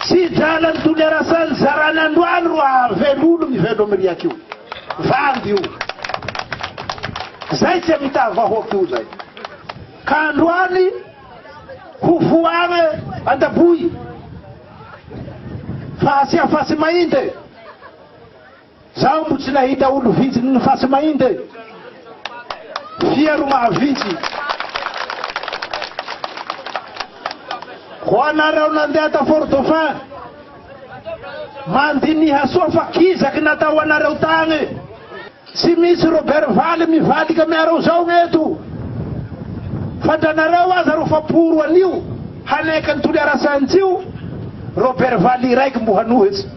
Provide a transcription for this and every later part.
Si jalan tulerasan saranan duan roa velulu mi velo miriakio. Vandio. Zay tsy mitava hoky zay. Kandroany hufuame andabui. Fasi afasi mainde. Zao mbo tsy nahita olo vintsy ny fasy mainde. Fiero mahavintsy. Ho anareo nandeha ta Fort Dauphin. Mandiniha soa fa kizaky natao anareo tagny. Tsy misy Robert Valy mivadika miareo zao gn'eto. Fandranareo aza ro faporo anio. Haneka ny tolerasantsio. Robert Valy raiky mbo hanohitsy.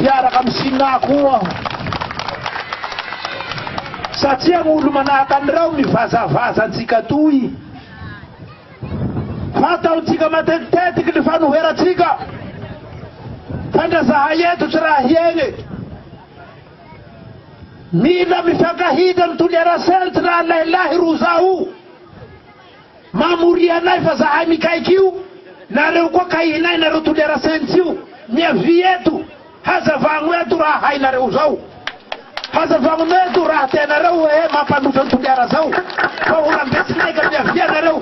Miaraka amy Sina koa. Satria gn'olo manahaka anareo mivazavaza antsika toy. Fataotsika matetitetiky ny fanoheratsika. Fandrazaha eto tsy raha hiegny. Mila mifankahita ny tolerasan tsy raha lahilahy ro zao. Mamory anay fa zahay mikaiky io. Nareo koa kahinay nareo tolerasantsio. Miavy eto. Hazavagno eto raha hainareo zao. Hazavagno eto raha tenareo mampanosa ny tolera zao. Fa orambetsinay ka miavy anareo.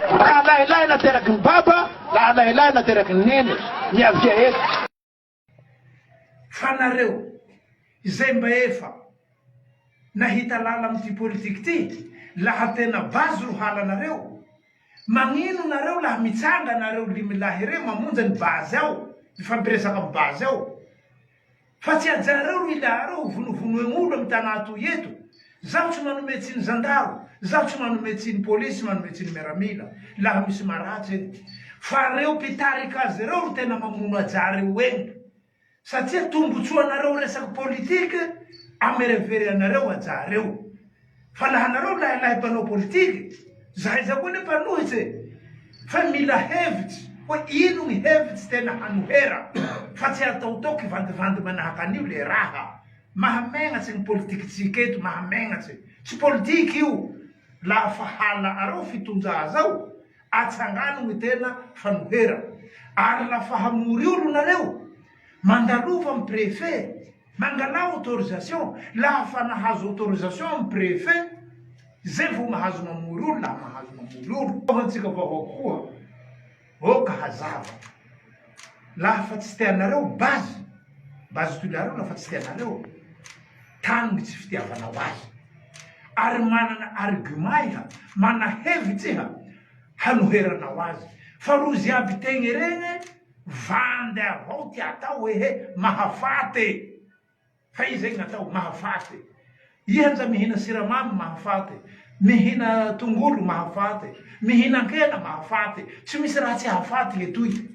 Laha lahilahy nateraky ny baba, laha lahilahy nateraky ny nene. Miavy eto. Fa nareo izay mba efa nahita lala amty politiky ty, laha tena bazy ro halanareo, magnino nareo laha mitsanga nareo limilahy reo mamonja ny bazy ao, mifampiresaka amy bazy ao. Fa tsy ajareo ro ilareo vonovonoegn'olo amy tanà toy eto. Zaho tsy manome tsiny zandaro, zaho tsy manome tsiny polisy, manome tsiny miaramila, laha misy maratsy ety. Fa reo pitariky azy reo ro tena mamono ajareo egny. Satria tombotsoanareo resaky politike, amerevery anareo ajareo. Fa laha nareo lahilahy mpanao politike, zahay za koa ne mpanohitsy. Fa mila hevitsy, hoe ino gny hevitsy tena hanohera. Fa tsy ataotaoky vandivandy manahaka an'io le raha. Mahamegnatsy gny politike eto, mahamegnatsy. Tsy politike io. Laha fa hala areo fitonja zao, atsangano gny tena fanohera. Ary lafa hamory olo nareo, mandalova amy préfet, mangala autorisation. Laha fa nahazo autorisation amy préfet, zay vo mahazo mamory olo, laha mahazo mamory olo. Hoantsika vahoaky koa, o ka hazava. Laha fa tsy teanareo bazy tolareo laha fa tsy teanareo, tany tsy fitiavanao azy. Ary manana argument iha, mana hevitsy iha, hanoheranao azy. Fa rozy aby tegny rene, vandy avao ty atao hoe mahafaty. Fa izay gn'atao mahafaty. Iha mihina siramamy mahafaty. Mihina tongolo mahafaty. Mihina kena mahafaty. Tsy misy raha tsy hafaty etoy.